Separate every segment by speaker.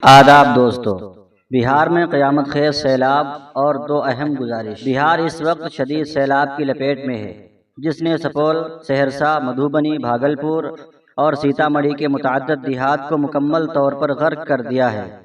Speaker 1: आदाब दोस्तों, बिहार में क़यामत ख़ेज़ सैलाब और दो अहम गुजारिश। बिहार इस वक्त शदीद सैलाब की लपेट में है, जिसने सुपौल, सहरसा, मधुबनी, भागलपुर और सीतामढ़ी के मुतअद्दिद देहात को मुकम्मल तौर पर गर्क कर दिया है।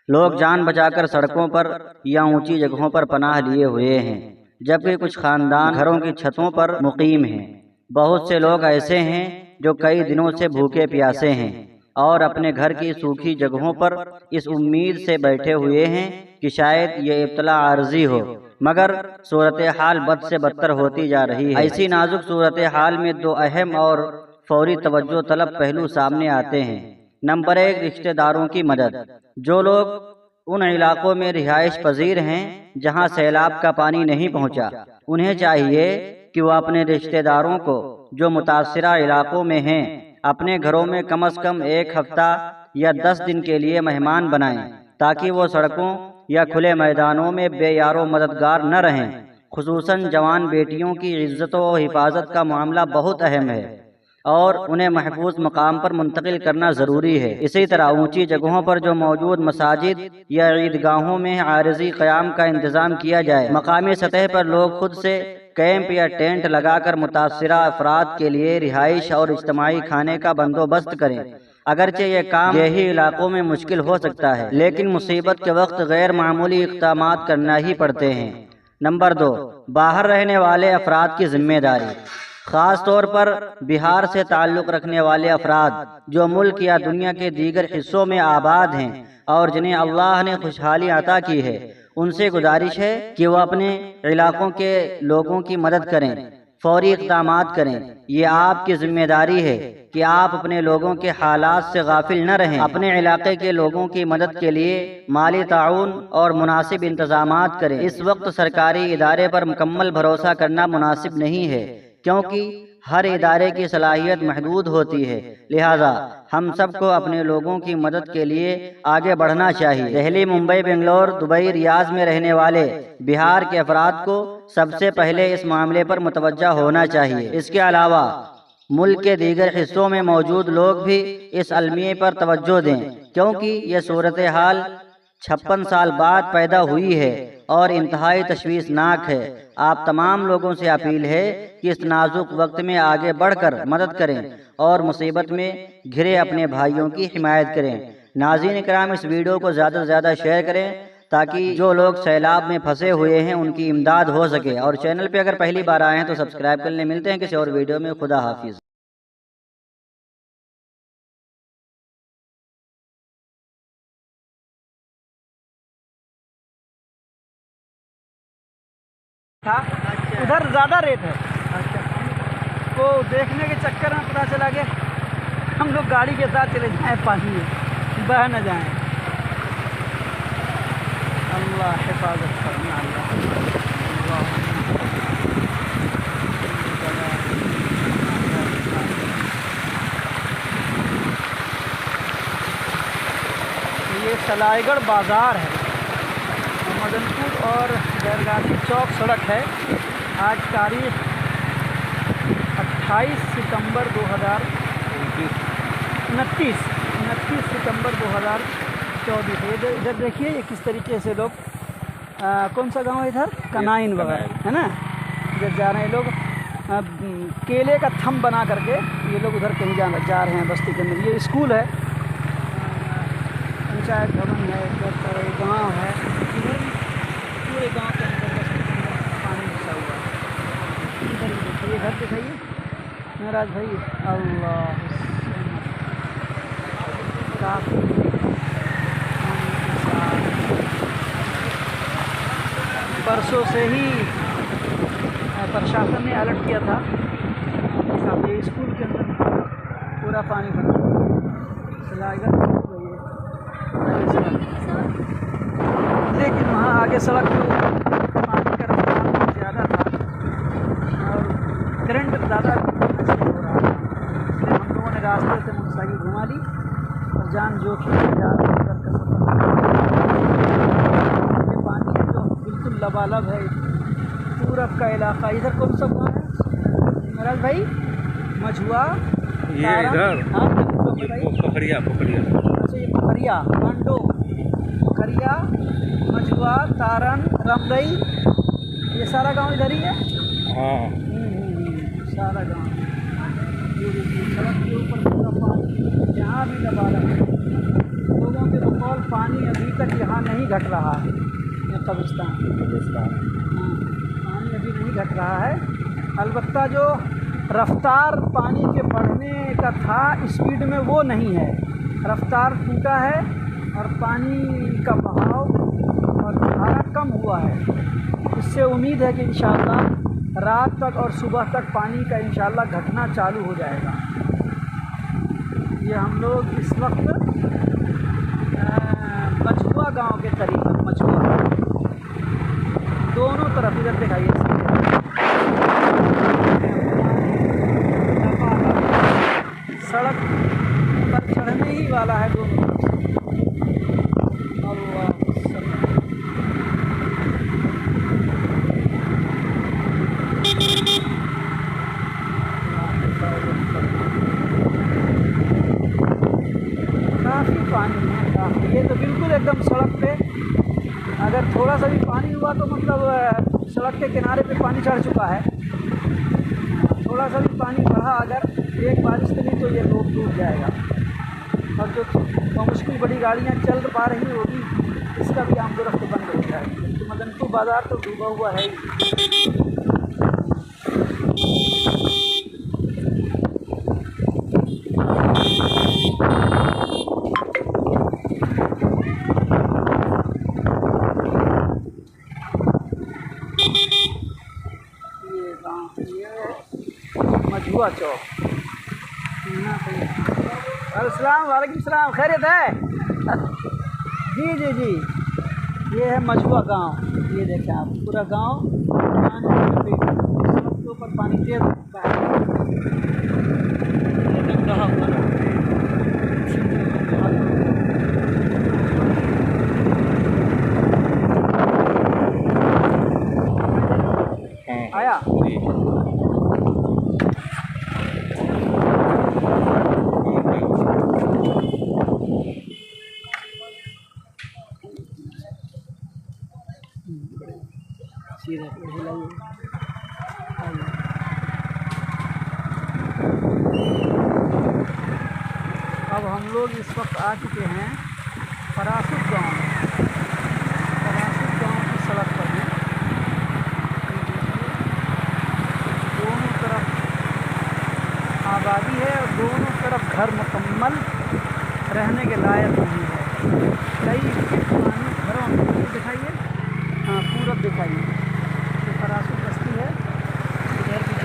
Speaker 1: लोग जान बचाकर सड़कों पर या ऊंची जगहों पर पनाह लिए हुए हैं, जबकि कुछ खानदान घरों की छतों पर मुकीम हैं। बहुत से लोग ऐसे हैं जो कई दिनों से भूखे प्यासे हैं और अपने घर की सूखी जगहों पर इस उम्मीद से बैठे हुए हैं कि शायद ये इब्तला आर्जी हो, मगर सूरत हाल बद से बदतर होती जा रही है। ऐसी नाजुक सूरत हाल में दो अहम और फौरी तवज्जो तलब पहलू सामने आते हैं। नंबर 1, रिश्तेदारों की मदद। जो लोग उन इलाकों में रिहाइश पजीर हैं जहां सैलाब का पानी नहीं पहुंचा, उन्हें चाहिए कि वह अपने रिश्तेदारों को जो मुतासिरा इलाकों में हैं अपने घरों में कम से कम एक हफ्ता या 10 दिन के लिए मेहमान बनाएं, ताकि वो सड़कों या खुले मैदानों में बेयारो मददगार न रहें। खुसूसन जवान बेटियों की इज्जत व हिफाजत का मामला बहुत अहम है और उन्हें महफूज मकाम पर मुंतकिल करना ज़रूरी है। इसी तरह ऊंची जगहों पर जो मौजूद मसाजिद या ईदगाहों में आरजी क़याम का इंतज़ाम किया जाए। मकामी सतह पर लोग खुद से कैंप या टेंट लगाकर मुतासिरा अफराद के लिए रिहाइश और इज्तिमाई खाने का बंदोबस्त करें। अगरचे ये काम यही इलाकों में मुश्किल हो सकता है, लेकिन मुसीबत के वक्त गैर मामूली इक़दामात करना ही पड़ते हैं। नंबर 2, बाहर रहने वाले अफराद की जिम्मेदारी। ख़ास तौर पर बिहार से ताल्लुक़ रखने वाले अफराद जो मुल्क या दुनिया के दीगर हिस्सों में आबाद हैं और जिन्हें अल्लाह ने खुशहाली अता की है, उनसे गुजारिश है कि वह अपने इलाकों के लोगों की मदद करें, फौरी इक़दामात करें। ये आपकी जिम्मेदारी है कि आप अपने लोगों के हालात से गाफिल न रहें। अपने इलाके के लोगों की मदद के लिए माली ताउन और मुनासिब इंतजामात करें। इस वक्त सरकारी इदारे पर मुकम्मल भरोसा करना मुनासिब नहीं है, क्योंकि हर इदारे की सलाहियत महदूद होती है। लिहाजा हम सबको अपने लोगों की मदद के लिए आगे बढ़ना चाहिए। दिल्ली, मुंबई, बेंगलोर, दुबई, रियाज में रहने वाले बिहार के अफराद को सबसे पहले इस मामले पर मुतवज्जा होना चाहिए। इसके अलावा मुल्क के दीगर हिस्सों में मौजूद लोग भी इस अलमिये पर तवज्जो दें, क्योंकि यह सूरत हाल 56 साल बाद पैदा हुई है और इंतहाई तशवीशनाक है। आप तमाम लोगों से अपील है कि इस नाजुक वक्त में आगे बढ़कर मदद करें और मुसीबत में घिरे अपने भाइयों की हिमायत करें। नाज़रीन इकराम, इस वीडियो को ज़्यादा से ज़्यादा शेयर करें ताकि जो लोग सैलाब में फंसे हुए हैं उनकी इमदाद हो सके। और चैनल पे अगर पहली बार आए हैं तो सब्सक्राइब कर लें। मिलते हैं किसी और वीडियो में। खुदा हाफिज़।
Speaker 2: उधर ज़्यादा रेत है। तो देखने के चक्कर में पता चला कि हम लोग गाड़ी के साथ चले जाएं, पानी में बह न जाएं। अल्लाह हिफाजत करना। ये सलाईगढ़ बाज़ार है, मदनपुर और बैरगाछी चौक सड़क है। आज तारीख 28 सितंबर 2029 सितंबर 2024 है। इधर देखिए ये किस तरीके से लोग कौन सा गांव है इधर, कनाइन वगैरह है ना, इधर जा रहे हैं लोग। केले का थंब बना करके ये लोग उधर कहीं जा रहे हैं बस्ती के अंदर। ये स्कूल है, पंचायत भवन है, इधर गाँव है। पूरे गांव के अंदर पानी घुसा हुआ है। इधर देखिए, घर दिखाइए महाराज भाई। अल्लाह, काफ़ी बरसों से ही प्रशासन ने अलर्ट किया था कि ये स्कूल के अंदर पूरा पानी भरा सलाईगढ़, लेकिन वहाँ आगे सड़क पर पानी का रफ्तार ज़्यादा था और करंट ज़्यादा हो रहा था, इसलिए हम लोगों ने रास्ते से मोटरसाइकिल घुमा ली और जान जोखिम ये पानी है जो बिल्कुल लबालब है पूरब का इलाका। इधर कौन सा गाँव है महाराज भाई? मझुआ,
Speaker 3: ये इधर
Speaker 2: हाँ,
Speaker 3: पोखरिया।
Speaker 2: अच्छा, ये पोखरिया, कांडो खरिया, मछुआ, तारन, रमदई, ये सारा गांव इधर ही है।
Speaker 3: हाँ
Speaker 2: सारा गांव सड़क के ऊपर पूरा पानी यहाँ भी दबा रहा है। लोगों के बकौल पानी अभी तक यहाँ नहीं घट रहा है। ये कब्रिस्तान पानी अभी नहीं घट रहा है। अलबत्ता जो रफ्तार पानी के बढ़ने का था स्पीड में वो नहीं है, रफ्तार टूटा है और पानी का बहाव और धारा कम हुआ है। इससे उम्मीद है कि इंशाअल्लाह रात तक और सुबह तक पानी का इंशाअल्लाह घटना चालू हो जाएगा। ये हम लोग इस वक्त मछुआ गांव के करीब हैं। मछुआ दोनों तरफ इधर दिखाइए, सड़क पर चढ़ने ही वाला है दोनों तरफ। काफ़ी पानी है, काफ़ी। ये तो बिल्कुल एकदम सड़क पे, अगर थोड़ा सा भी पानी हुआ तो मतलब सड़क के किनारे पे पानी चढ़ चुका है। थोड़ा सा भी पानी बढ़ा अगर एक बारिश नहीं तो ये रोड टूट जाएगा। और जो मुश्किल बड़ी गाड़ियाँ चल पा रही होगी इसका भी आमदोरफ्त बंद हो जाएगी। तो मदनपुर बाज़ार तो डूबा हुआ है ही। मछुआ चौक। अस्सलाम वालेकुम सलाम, खैरियत है? जी जी जी, ये है मछुआ गांव। ये देखें आप, पूरा गांव पानी के ऊपर पानी तेज होता है। आया सीधा अब हम लोग इस वक्त आ चुके हैं फरासुत गांव में। फरासुत गांव की सड़क पर हैं। दोनों तरफ आबादी है और दोनों तरफ घर मुकम्मल रहने के लायक नहीं है। कई पुराने घरों में दिखाइए, हाँ पूरब दिखाइए, ये फरासुत बस्ती है। इधर भी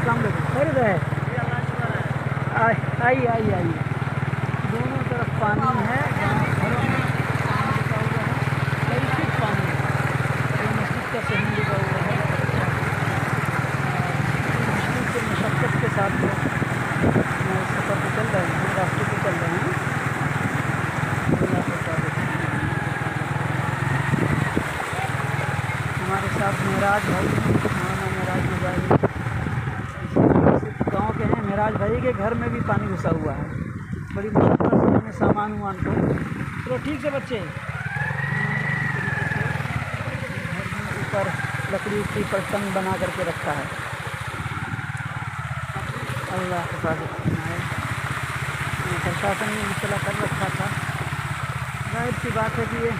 Speaker 2: कम लोग खरीद है। आई आई आई दोनों तरफ पानी है। घरों में पानी लिखा हुआ है, कई फीट पानी है। कई मस्जिद का सहन लिखा हुआ है। मुश्किल से मशक्क़त के साथ सफ़र पे चल रहे हैं, रास्ते पे चल रहे हैं। हमारे साथ मेराज भाई, मौलाना मेराज गुजारी गाँव के हैं। मेराज भाई के घर में भी पानी घुसा हुआ है। बड़ी मुश्किल से हमने सामान वामान को, चलो ठीक है बच्चे, घर में ऊपर लकड़ी की पर तंग बना करके रखा है। अल्लाह हिफाजत है। प्रशासन ने इतला कर रखा था। जाहिर सी बात है कि ये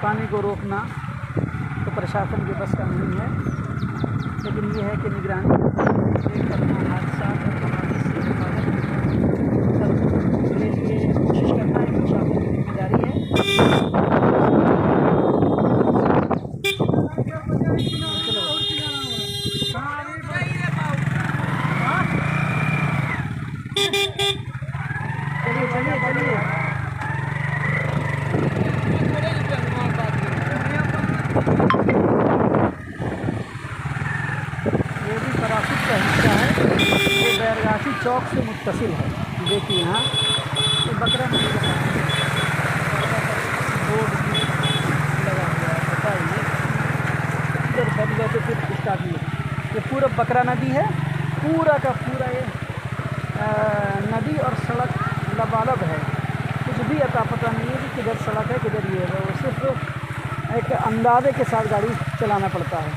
Speaker 2: पानी को रोकना तो प्रशासन के बस का नहीं है, लेकिन ये है कि निगरानी करना, हादसा कोशिश करना है। प्रशासन की जिम्मेदारी है। चलिए चलिए चलिए, ये भी फरासुत का हिस्सा है। ये बैरगाछी चौक से मुत्तसिल है। देखिए यहाँ ये बकरा नहीं बोर्ड भी लगा हुआ है, बताइए इधर बदला तो फिर स्टार्ट नहीं। ये पूरा बकरा नदी है, पूरा का पूरा ये नदी और सड़क बालब है, कुछ भी अता पता नहीं है कि किधर सड़क है किधर ये है, वो सिर्फ एक अंदाजे के साथ गाड़ी चलाना पड़ता है।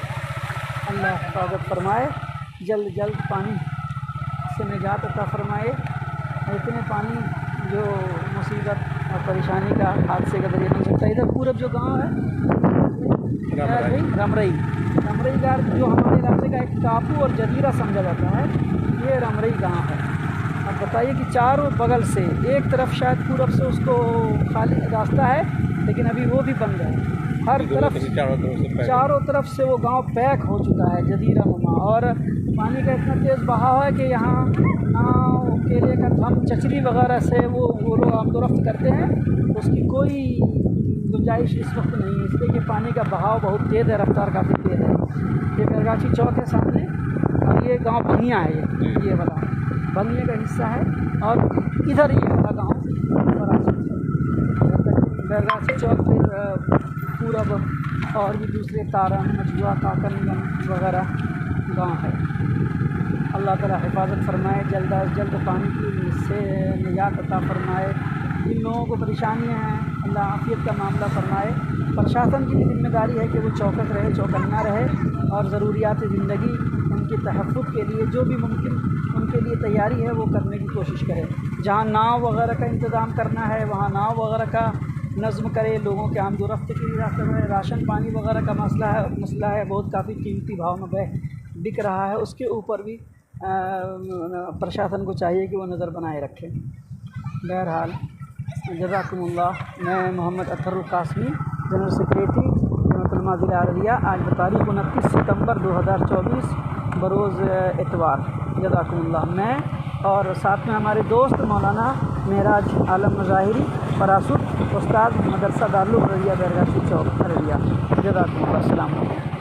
Speaker 2: अल्लाह हिफाजत फरमाए, जल्द जल्द पानी से निजात अता फरमाए। इतने पानी जो मुसीबत और परेशानी का हादसे का जरिए बन सकता है। इधर पूरब जो गांव है रमरई का जो हमारे इलाके का एक टापू और जजीरा समझा जाता है, ये रमरई गांव है। अब बताइए कि चारों बगल से, एक तरफ शायद पूरब से उसको खाली रास्ता है, लेकिन अभी वो भी बंद है। हर तरफ चारों तरफ से वो गांव पैक हो चुका है जजीरा नुमा, और पानी का इतना तेज़ बहाव है कि यहाँ नाव केले का थम चचरी वगैरह से वो लोग आमदोरफ्त करते हैं, उसकी कोई गुंजाइश इस वक्त नहीं है, इसलिए कि पानी का बहाव बहुत तेज़ है, रफ्तार काफ़ी तेज़ है। ये बैरगाछी चौक है सामने, और ये गांव भंगिया है, ये वाला भंगिया का हिस्सा है, और इधर ये वाला गांव बैरगाछी चौक पे पूरब और भी दूसरे तारन मजुआ काकनगंज वगैरह गांव है। अल्लाह ताला हिफाजत फरमाए, जल्द अज जल्द पानी की से निजात अता फरमाए। जिन लोगों को परेशानियाँ हैं अल्लाह आफियत का मामला फरमाए। प्रशासन की भी जिम्मेदारी है कि वो चौकस रहे, चौकन्ना रहे, और ज़रूरियात ज़िंदगी उनके तहफ़्फ़ुज़ के लिए जो भी मुमकिन उनके लिए तैयारी है वो करने की कोशिश करें। जहाँ नाव वगैरह का इंतज़ाम करना है वहाँ नाव वगैरह का नज़्म करे, लोगों के आमदोरफ्त के रास्ते में राशन पानी वगैरह का मसला है बहुत काफ़ी कीमती भाव में बिक रहा है, उसके ऊपर भी प्रशासन को चाहिए कि वो नज़र बनाए रखें। बहरहाल जज़ाकुमुल्लाह। मैं मोहम्मद अतहरुल कासमी, जनरल सेक्रेटरी जमात उलमा ज़िला अररिया। आज तारीख़ 29 सितंबर 2024 बरोज़ एतवार। जज़ाकुमुल्लाह। मैं और साथ में हमारे दोस्त मौलाना महराज आलम ज़ाहिरी फरासुद, उस्ताद मदरसा दारुल अररिया बैरगाछी चौक अररिया। जज़ाकुमुल्लाह। अस्सलाम वालेकुम।